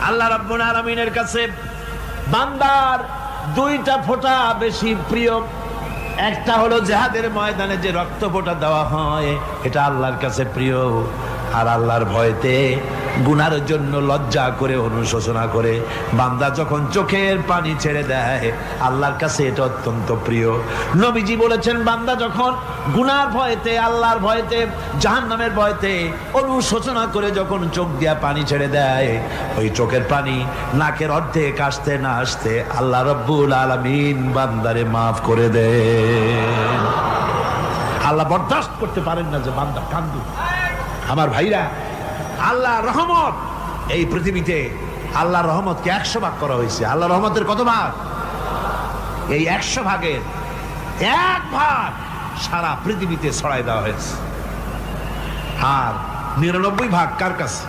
আল্লাহ রাব্বুল আলামিনের কাছে বান্দার দুইটা ফোঁটা বেশি প্রিয়। একটা হলো জিহাদের ময়দানে যে রক্ত ফোঁটা দেওয়া হয়, এটা আল্লাহর কাছে প্রিয়। আর আল্লাহর ভয়তে গুনার জন্য লজ্জা করে অনুশোচনা করে বান্দা যখন চোখের পানি ছেড়ে দেয়, আল্লাহর কাছে এটা অত্যন্ত প্রিয়। নবীজি বলেছেন, বান্দা যখন গুনার ভয়তে, আল্লাহর ভয়তে, জাহান্নামের ভয়তে অনুশোচনা করে যখন চোখ দিয়া পানি ছেড়ে দেয়, ওই চোখের পানি নাকের অর্ধেক আসতে না আসতে আল্লাহ রাব্বুল আলামিন বান্দারে মাফ করে দেন। আল্লাহ বরদাস্ত করতে পারেন না যে বান্দা কান্দুক। আমার ভাইরা, আল্লাহ রহমত এই পৃথিবীতে, আল্লাহ রহমতকে 100 ভাগ করা হয়েছে। আল্লাহ রহমতের কত ভাগ? এই 100 ভাগের 1 ভাগ সারা পৃথিবীতে ছড়াই দেওয়া হয়েছে। আর 99 ভাগ কার কাছে?